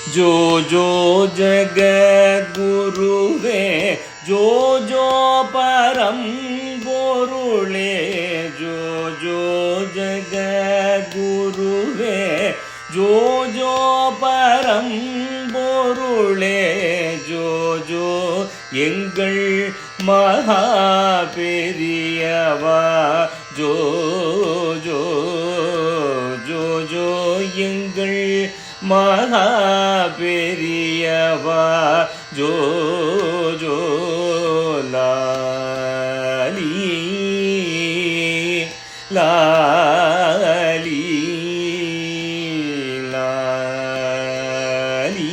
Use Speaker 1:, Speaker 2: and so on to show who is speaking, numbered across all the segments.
Speaker 1: जो जो जगद्गुरुवे जो जो परम பொருளே जो जो जगद्गुरुवे जो जो परम பொருளே जो जो எங்கள் மகா பெரியவா जो जो जो जो எங்கள் மகா பெரியவா जो जो லாலி லாலி லாலி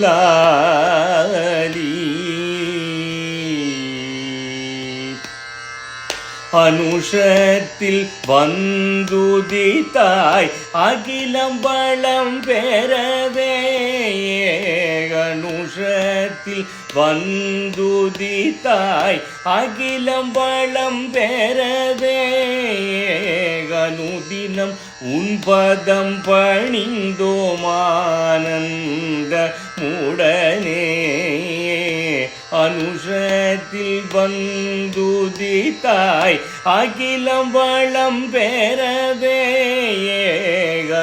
Speaker 1: லாலி அனுஷத்தில் வந்துதித்தாய் அகிலம் வளம் பெறவே அனுஷத்தில் வந்துதித்தாய் அகிலம் வளம் பெறவே அனுதினம் உன்பதம் பணிந்தோமானந்த முடனே அனுஷத்தில் வந்துதித்தாய் அகிலம் வளம் பெறவே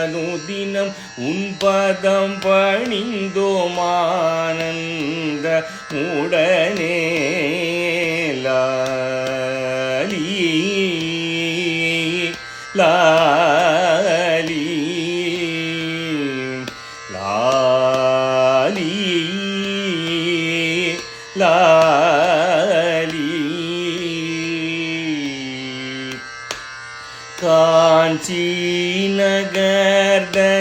Speaker 1: அனுதினம் உன்பதம் பணிந்தோமானந்த முடனே லாலி லாலி லாலி லாலி காஞ்சி நகர்தனிலே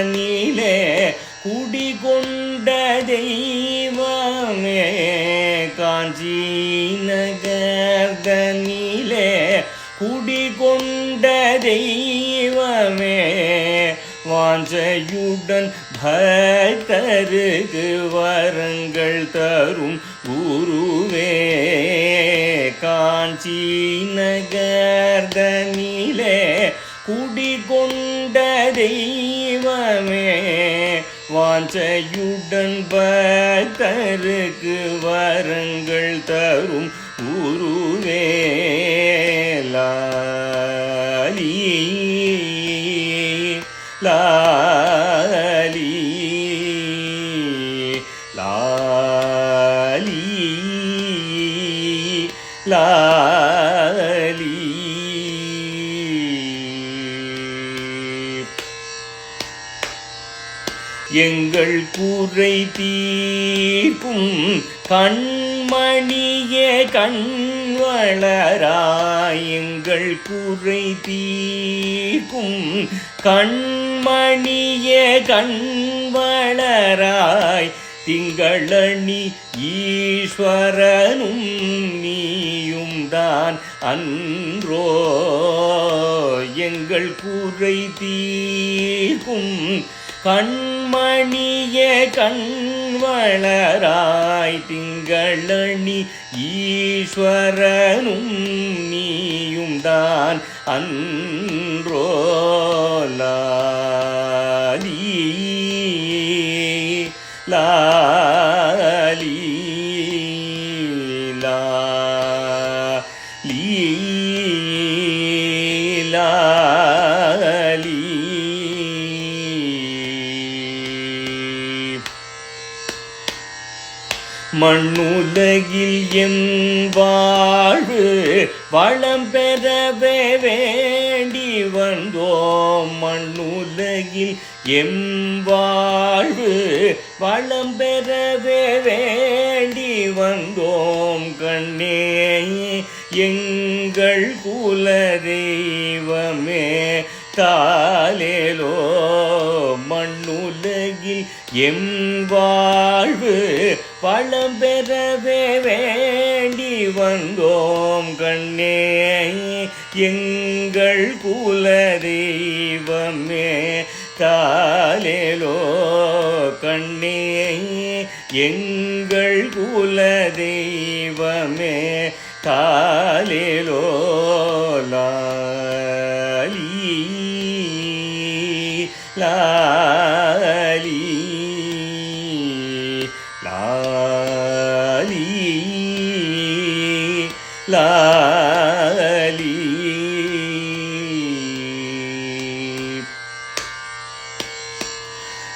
Speaker 1: குடிகொண்ட தெய்வமே காஞ்சி நகர்தனிலே குடிகொண்ட தெய்வமே வாஞ்சையுடன் பக்தருக்கு வரங்கள் தரும் குருவே காஞ்சி நகர்தனிலே குடிகொண்ட தெய்வமே வாஞ்சையுடன் பக்தருக்கு வரங்கள் தரும் குருவே லாலி லாலி லாலி லாலி எங்கள் குறை தீர்க்கும் கண்மணியே கண்வளராய் எங்கள் குறை தீர்க்கும் கண்மணியே கண்வளராய் திங்களணி ஈஸ்வரனும் நீயும் தான் அன்றோ எங்கள் குறை தீர்க்கும் கண்மணியே கண்வளராய் திங்களணி ஈஸ்வரனும் நீயும் தான் அன்றோ லாலி லாலி லாலி லாலி மண்ணுலகில் என் வாழ்வு வளம் பெறவே வேண்டி வந்தோம் மண்ணுலகில் எம் வாழ்வு வளம் பெறவே வேண்டி வந்தோம் கண்ணே எங்கள் குல தெய்வமே தாலேலோ மண்ணுலகில் எம் வாழ்வு வளம் பெறவே வேண்டி வந்தோம் கண்ணே எங்கள் குல தெய்வமே தாலேலோ கண்ணே எங்கள் குல தெய்வமே தாலேலோ லாலி லாலி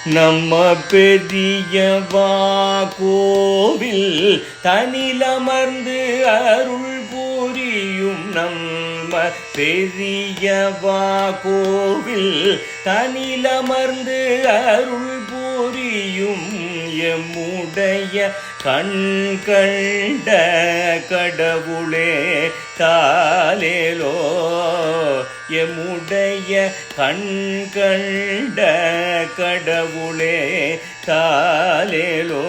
Speaker 1: நம்ம பெரியவா கோவில் தனிலமர்ந்து அருள் புரியும் நம்ம பெரியவா கோவில் தனிலமர்ந்து அருள் புரியும் எம்முடைய கண் கண்ட கடவுளே தாலேலோ எம்முடைய கண் கண்ட கடவுளே தாலேலோ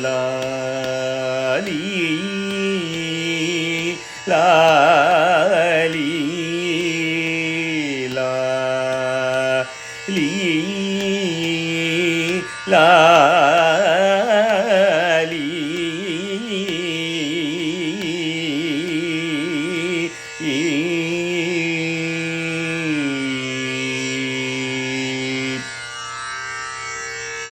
Speaker 1: லாலி லாலி லாலி லா